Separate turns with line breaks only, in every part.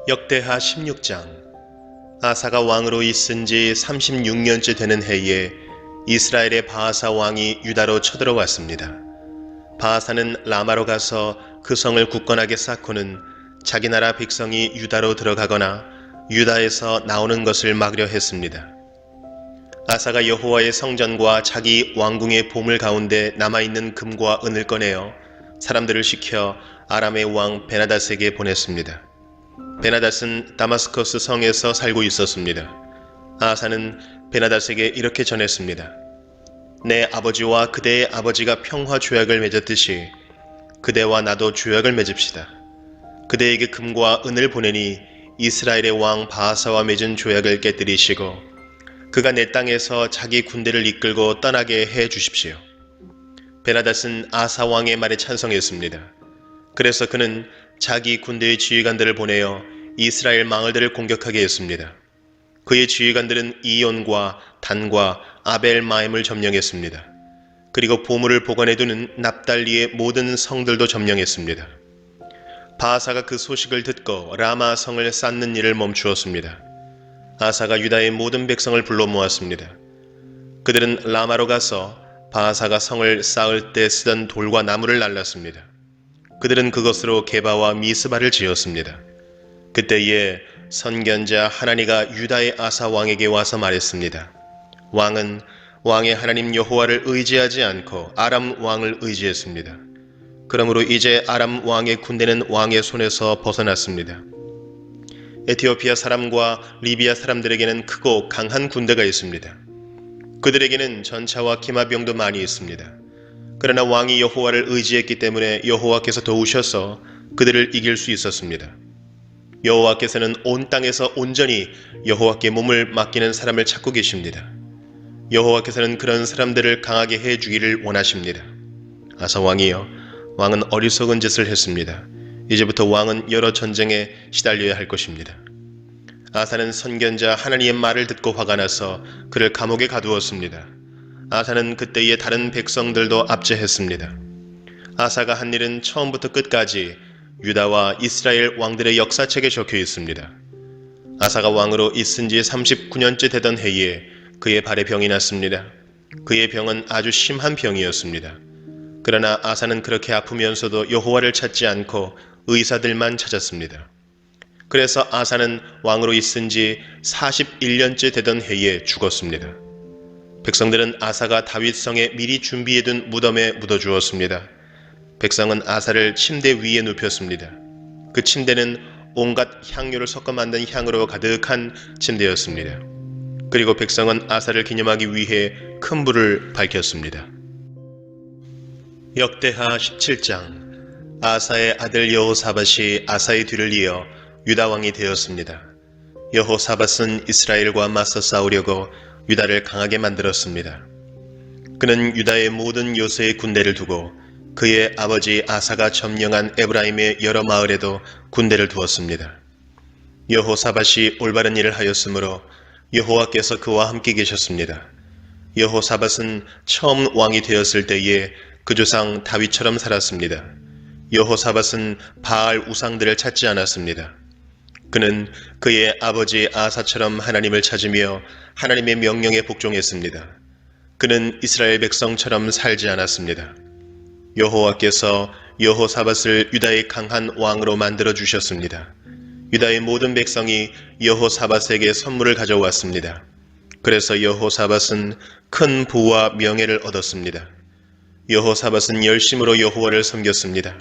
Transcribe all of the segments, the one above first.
역대하 16장. 아사가 왕으로 있은 지 36년째 되는 해에 이스라엘의 바하사 왕이 유다로 쳐들어왔습니다. 바하사는 라마로 가서 그 성을 굳건하게 쌓고는 자기 나라 백성이 유다로 들어가거나 유다에서 나오는 것을 막으려 했습니다. 아사가 여호와의 성전과 자기 왕궁의 보물 가운데 남아있는 금과 은을 꺼내어 사람들을 시켜 아람의 왕 베나닷에게 보냈습니다. 베나닷은 다마스커스 성에서 살고 있었습니다. 아사는 베나닷에게 이렇게 전했습니다. 내 아버지와 그대의 아버지가 평화 조약을 맺었듯이 그대와 나도 조약을 맺읍시다. 그대에게 금과 은을 보내니 이스라엘의 왕 바하사와 맺은 조약을 깨뜨리시고 그가 내 땅에서 자기 군대를 이끌고 떠나게 해 주십시오. 베나닷은 아사 왕의 말에 찬성했습니다. 그래서 그는 자기 군대의 지휘관들을 보내어 이스라엘 망을들을 공격하게 했습니다. 그의 지휘관들은 이온과 단과 아벨마임을 점령했습니다. 그리고 보물을 보관해두는 납달리의 모든 성들도 점령했습니다. 바하사가 그 소식을 듣고 라마 성을 쌓는 일을 멈추었습니다. 아사가 유다의 모든 백성을 불러 모았습니다. 그들은 라마로 가서 바하사가 성을 쌓을 때 쓰던 돌과 나무를 날랐습니다. 그들은 그것으로 게바와 미스바를 지었습니다. 그때에 선견자 하나니가 유다의 아사 왕에게 와서 말했습니다. 왕은 왕의 하나님 여호와를 의지하지 않고 아람 왕을 의지했습니다. 그러므로 이제 아람 왕의 군대는 왕의 손에서 벗어났습니다. 에티오피아 사람과 리비아 사람들에게는 크고 강한 군대가 있습니다. 그들에게는 전차와 기마병도 많이 있습니다. 그러나 왕이 여호와를 의지했기 때문에 여호와께서 도우셔서 그들을 이길 수 있었습니다. 여호와께서는 온 땅에서 온전히 여호와께 몸을 맡기는 사람을 찾고 계십니다. 여호와께서는 그런 사람들을 강하게 해주기를 원하십니다. 아사 왕이여, 왕은 어리석은 짓을 했습니다. 이제부터 왕은 여러 전쟁에 시달려야 할 것입니다. 아사는 선견자 하나님의 말을 듣고 화가 나서 그를 감옥에 가두었습니다. 아사는 그때의 다른 백성들도 압제했습니다. 아사가 한 일은 처음부터 끝까지 유다와 이스라엘 왕들의 역사책에 적혀 있습니다. 아사가 왕으로 있은 지 39년째 되던 해에 그의 발에 병이 났습니다. 그의 병은 아주 심한 병이었습니다. 그러나 아사는 그렇게 아프면서도 여호와를 찾지 않고 의사들만 찾았습니다. 그래서 아사는 왕으로 있은 지 41년째 되던 해에 죽었습니다. 백성들은 아사가 다윗성에 미리 준비해둔 무덤에 묻어주었습니다. 백성은 아사를 침대 위에 눕혔습니다. 그 침대는 온갖 향료를 섞어 만든 향으로 가득한 침대였습니다. 그리고 백성은 아사를 기념하기 위해 큰 불을 밝혔습니다. 역대하 17장. 아사의 아들 여호사밧이 아사의 뒤를 이어 유다 왕이 되었습니다. 여호사밧은 이스라엘과 맞서 싸우려고 유다를 강하게 만들었습니다. 그는 유다의 모든 요새에 군대를 두고 그의 아버지 아사가 점령한 에브라임의 여러 마을에도 군대를 두었습니다. 여호사밧이 올바른 일을 하였으므로 여호와께서 그와 함께 계셨습니다. 여호사밧은 처음 왕이 되었을 때에 그 조상 다윗처럼 살았습니다. 여호사밧은 바알 우상들을 찾지 않았습니다. 그는 그의 아버지 아사처럼 하나님을 찾으며 하나님의 명령에 복종했습니다. 그는 이스라엘 백성처럼 살지 않았습니다. 여호와께서 여호사밧을 유다의 강한 왕으로 만들어 주셨습니다. 유다의 모든 백성이 여호사밧에게 선물을 가져왔습니다. 그래서 여호사밧은 큰 부와 명예를 얻었습니다. 여호사밧은 열심으로 여호와를 섬겼습니다.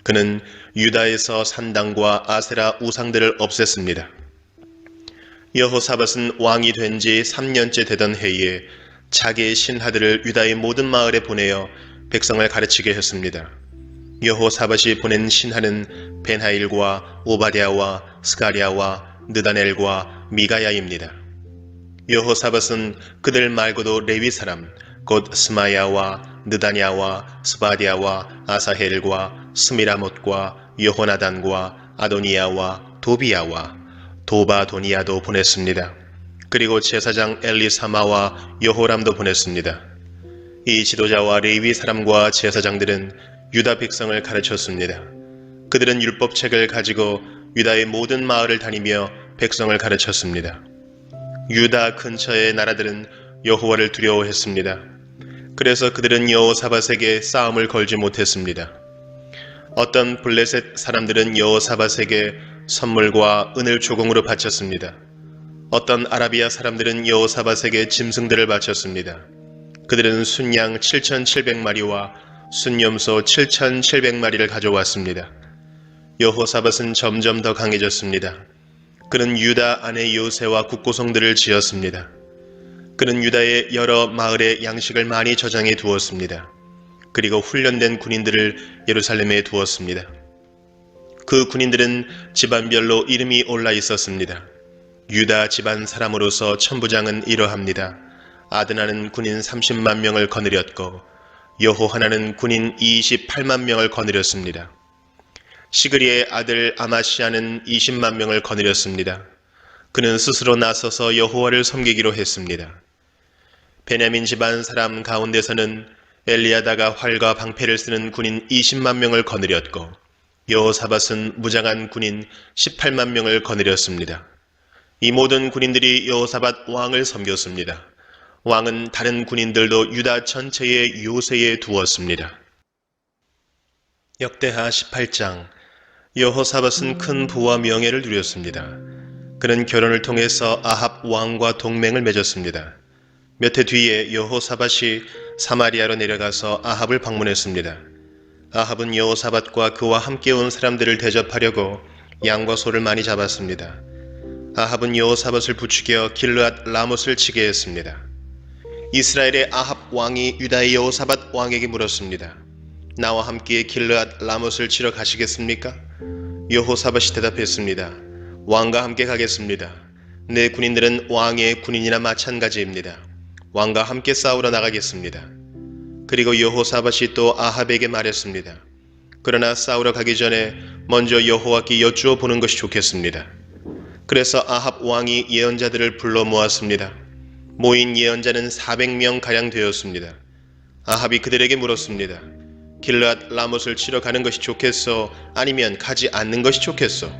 그는 유다에서 산당과 아세라 우상들을 없앴습니다. 여호사밧은 왕이 된 지 3년째 되던 해에 자기의 신하들을 유다의 모든 마을에 보내어 백성을 가르치게 했습니다. 여호사밧이 보낸 신하는 벤하일과 오바댜와 스가랴와 느다넬과 미가야입니다. 여호사밧은 그들 말고도 레위 사람 곧 스마야와 느다냐와 스바디아와 아사헬과 스미라못과 여호나단과 아도니야와 도비야와 도바도니야도 보냈습니다. 그리고 제사장 엘리사마와 여호람도 보냈습니다. 이 지도자와 레위 사람과 제사장들은 유다 백성을 가르쳤습니다. 그들은 율법책을 가지고 유다의 모든 마을을 다니며 백성을 가르쳤습니다. 유다 근처의 나라들은 여호와를 두려워했습니다. 그래서 그들은 여호사밧에게 싸움을 걸지 못했습니다. 어떤 블레셋 사람들은 여호사밧에게 선물과 은을 조공으로 바쳤습니다. 어떤 아라비아 사람들은 여호사밧에게 짐승들을 바쳤습니다. 그들은 순양 7,700마리와 순염소 7,700마리를 가져왔습니다. 여호사밧은 점점 더 강해졌습니다. 그는 유다 안에 요새와 국고성들을 지었습니다. 그는 유다의 여러 마을에 양식을 많이 저장해 두었습니다. 그리고 훈련된 군인들을 예루살렘에 두었습니다. 그 군인들은 집안별로 이름이 올라 있었습니다. 유다 집안 사람으로서 천부장은 이러합니다. 아드나는 군인 30만 명을 거느렸고 여호하나는 군인 28만 명을 거느렸습니다. 시그리의 아들 아마시아는 20만 명을 거느렸습니다. 그는 스스로 나서서 여호와를 섬기기로 했습니다. 베냐민 집안 사람 가운데서는 엘리야다가 활과 방패를 쓰는 군인 20만 명을 거느렸고 여호사밧은 무장한 군인 18만 명을 거느렸습니다. 이 모든 군인들이 여호사밧 왕을 섬겼습니다. 왕은 다른 군인들도 유다 전체의 요새에 두었습니다. 역대하 18장. 여호사밧은 큰 부와 명예를 누렸습니다. 그는 결혼을 통해서 아합 왕과 동맹을 맺었습니다. 몇 해 뒤에 여호사밧이 사마리아로 내려가서 아합을 방문했습니다. 아합은 여호사밧과 그와 함께 온 사람들을 대접하려고 양과 소를 많이 잡았습니다. 아합은 여호사밧을 부추겨 길르앗 라못을 치게 했습니다. 이스라엘의 아합 왕이 유다의 여호사밧 왕에게 물었습니다. 나와 함께 길르앗 라못을 치러 가시겠습니까? 여호사밧이 대답했습니다. 왕과 함께 가겠습니다. 내 군인들은 왕의 군인이나 마찬가지입니다. 왕과 함께 싸우러 나가겠습니다. 그리고 여호사밧이 또 아합에게 말했습니다. 그러나 싸우러 가기 전에 먼저 여호와께 여쭈어 보는 것이 좋겠습니다. 그래서 아합 왕이 예언자들을 불러 모았습니다. 모인 예언자는 400명가량 되었습니다. 아합이 그들에게 물었습니다. 길르앗 라못을 치러 가는 것이 좋겠소? 아니면 가지 않는 것이 좋겠소?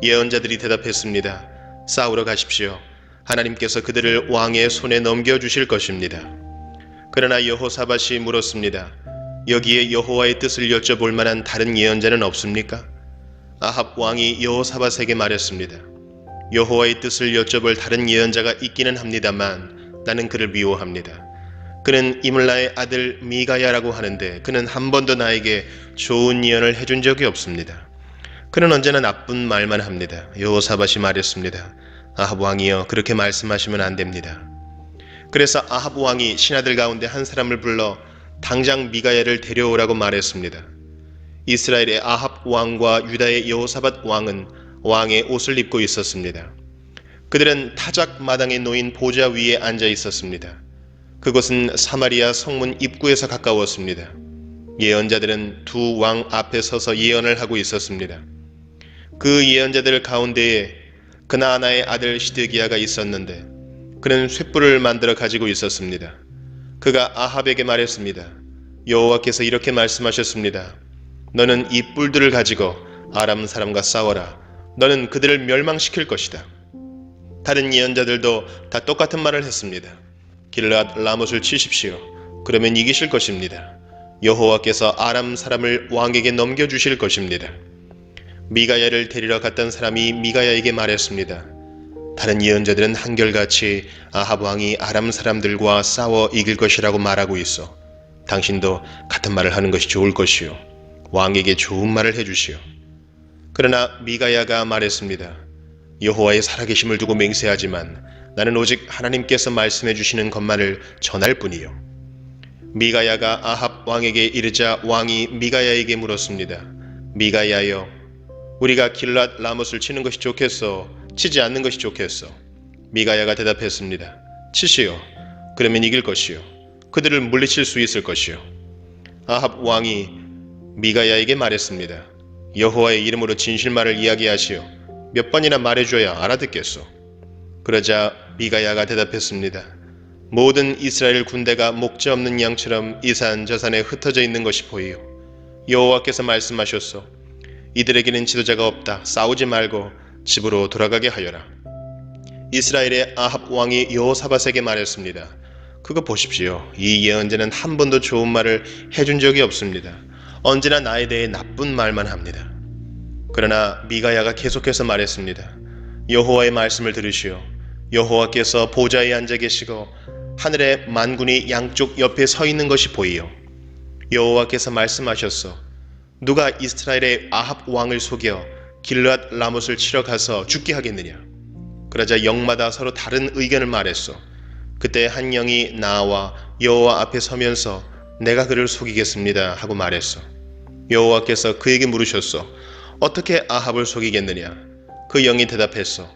예언자들이 대답했습니다. 싸우러 가십시오. 하나님께서 그들을 왕의 손에 넘겨주실 것입니다. 그러나 여호사밧이 물었습니다. 여기에 여호와의 뜻을 여쭤볼 만한 다른 예언자는 없습니까? 아합 왕이 여호사밧에게 말했습니다. 여호와의 뜻을 여쭤볼 다른 예언자가 있기는 합니다만 나는 그를 미워합니다. 그는 이물라의 아들 미가야라고 하는데 그는 한 번도 나에게 좋은 예언을 해준 적이 없습니다. 그는 언제나 나쁜 말만 합니다. 여호사밧이 말했습니다. 아합 왕이여, 그렇게 말씀하시면 안 됩니다. 그래서 아합 왕이 신하들 가운데 한 사람을 불러 당장 미가야를 데려오라고 말했습니다. 이스라엘의 아합 왕과 유다의 여호사밧 왕은 왕의 옷을 입고 있었습니다. 그들은 타작 마당에 놓인 보좌 위에 앉아 있었습니다. 그곳은 사마리아 성문 입구에서 가까웠습니다. 예언자들은 두 왕 앞에 서서 예언을 하고 있었습니다. 그 예언자들 가운데에 그나아나의 아들 시드기야가 있었는데 그는 횃불을 만들어 가지고 있었습니다. 그가 아합에게 말했습니다. 여호와께서 이렇게 말씀하셨습니다. 너는 이 뿔들을 가지고 아람 사람과 싸워라. 너는 그들을 멸망시킬 것이다. 다른 예언자들도 다 똑같은 말을 했습니다. 길르앗 라못을 치십시오. 그러면 이기실 것입니다. 여호와께서 아람 사람을 왕에게 넘겨주실 것입니다. 미가야를 데리러 갔던 사람이 미가야에게 말했습니다. 다른 예언자들은 한결같이 아합 왕이 아람 사람들과 싸워 이길 것이라고 말하고 있어. 당신도 같은 말을 하는 것이 좋을 것이요. 왕에게 좋은 말을 해주시오. 그러나 미가야가 말했습니다. 여호와의 살아계심을 두고 맹세하지만 나는 오직 하나님께서 말씀해 주시는 것만을 전할 뿐이요. 미가야가 아합 왕에게 이르자 왕이 미가야에게 물었습니다. 미가야여, 우리가 길르앗 라못을 치는 것이 좋겠소? 치지 않는 것이 좋겠소? 미가야가 대답했습니다. 치시오. 그러면 이길 것이요. 그들을 물리칠 수 있을 것이요. 아합 왕이 미가야에게 말했습니다. 여호와의 이름으로 진실말을 이야기하시오. 몇 번이나 말해줘야 알아듣겠소. 그러자 미가야가 대답했습니다. 모든 이스라엘 군대가 목재 없는 양처럼 이 산 저 산에 흩어져 있는 것이 보이요. 여호와께서 말씀하셨소. 이들에게는 지도자가 없다. 싸우지 말고 집으로 돌아가게 하여라. 이스라엘의 아합 왕이 여호사밧에게 말했습니다. 그거 보십시오. 이 예언자는 한 번도 좋은 말을 해준 적이 없습니다. 언제나 나에 대해 나쁜 말만 합니다. 그러나 미가야가 계속해서 말했습니다. 여호와의 말씀을 들으시오. 여호와께서 보좌에 앉아 계시고 하늘의 만군이 양쪽 옆에 서 있는 것이 보이요. 여호와께서 말씀하셨소. 누가 이스라엘의 아합 왕을 속여 길르앗 라못을 치러 가서 죽게 하겠느냐. 그러자 영마다 서로 다른 의견을 말했소. 그때 한 영이 나와 여호와 앞에 서면서 내가 그를 속이겠습니다 하고 말했소. 여호와께서 그에게 물으셨소. 어떻게 아합을 속이겠느냐. 그 영이 대답했소.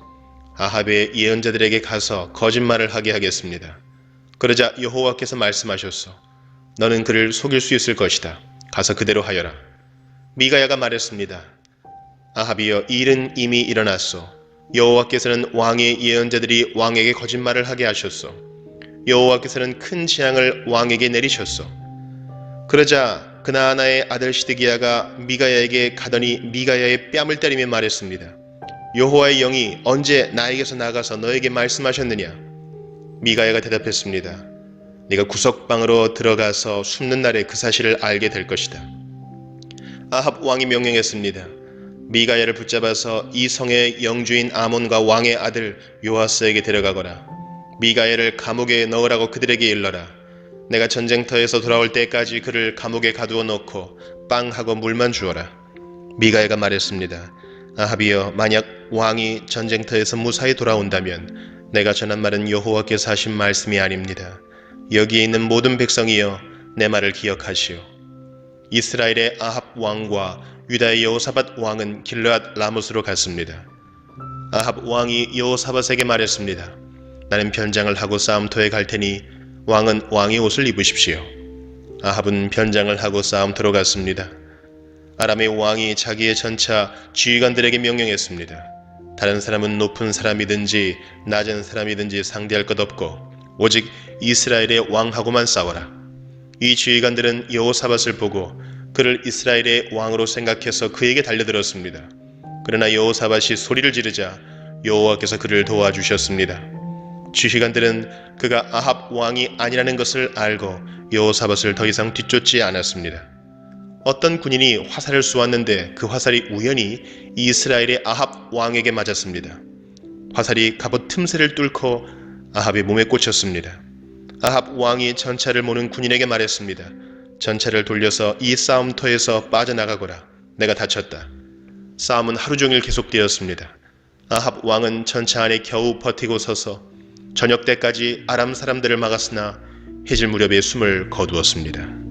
아합의 예언자들에게 가서 거짓말을 하게 하겠습니다. 그러자 여호와께서 말씀하셨소. 너는 그를 속일 수 있을 것이다. 가서 그대로 하여라. 미가야가 말했습니다. 아합이여, 이 일은 이미 일어났소. 여호와께서는 왕의 예언자들이 왕에게 거짓말을 하게 하셨소. 여호와께서는 큰 재앙을 왕에게 내리셨소. 그러자 그나아나의 아들 시드기야가 미가야에게 가더니 미가야의 뺨을 때리며 말했습니다. 여호와의 영이 언제 나에게서 나가서 너에게 말씀하셨느냐. 미가야가 대답했습니다. 네가 구석방으로 들어가서 숨는 날에 그 사실을 알게 될 것이다. 아합 왕이 명령했습니다. 미가야를 붙잡아서 이 성의 영주인 아몬과 왕의 아들 요아스에게 데려가거라. 미가야를 감옥에 넣으라고 그들에게 일러라. 내가 전쟁터에서 돌아올 때까지 그를 감옥에 가두어 놓고 빵하고 물만 주어라. 미가야가 말했습니다. 아합이여, 만약 왕이 전쟁터에서 무사히 돌아온다면 내가 전한 말은 여호와께서 하신 말씀이 아닙니다. 여기에 있는 모든 백성이여, 내 말을 기억하시오. 이스라엘의 아합 왕과 유다의 여호사밧 왕은 길르앗 라못으로 갔습니다. 아합 왕이 여호사밧에게 말했습니다. 나는 변장을 하고 싸움터에 갈 테니 왕은 왕의 옷을 입으십시오. 아합은 변장을 하고 싸움터로 갔습니다. 아람의 왕이 자기의 전차 지휘관들에게 명령했습니다. 다른 사람은 높은 사람이든지 낮은 사람이든지 상대할 것 없고 오직 이스라엘의 왕하고만 싸워라. 이 지휘관들은 여호사밧을 보고 그를 이스라엘의 왕으로 생각해서 그에게 달려들었습니다. 그러나 여호사밧이 소리를 지르자 여호와께서 그를 도와주셨습니다. 지휘관들은 그가 아합 왕이 아니라는 것을 알고 여호사밧을 더 이상 뒤쫓지 않았습니다. 어떤 군인이 화살을 쏘았는데 그 화살이 우연히 이스라엘의 아합 왕에게 맞았습니다. 화살이 갑옷 틈새를 뚫고 아합의 몸에 꽂혔습니다. 아합 왕이 전차를 모는 군인에게 말했습니다. 전차를 돌려서 이 싸움터에서 빠져나가거라. 내가 다쳤다. 싸움은 하루 종일 계속되었습니다. 아합 왕은 전차 안에 겨우 버티고 서서 저녁 때까지 아람 사람들을 막았으나 해질 무렵에 숨을 거두었습니다.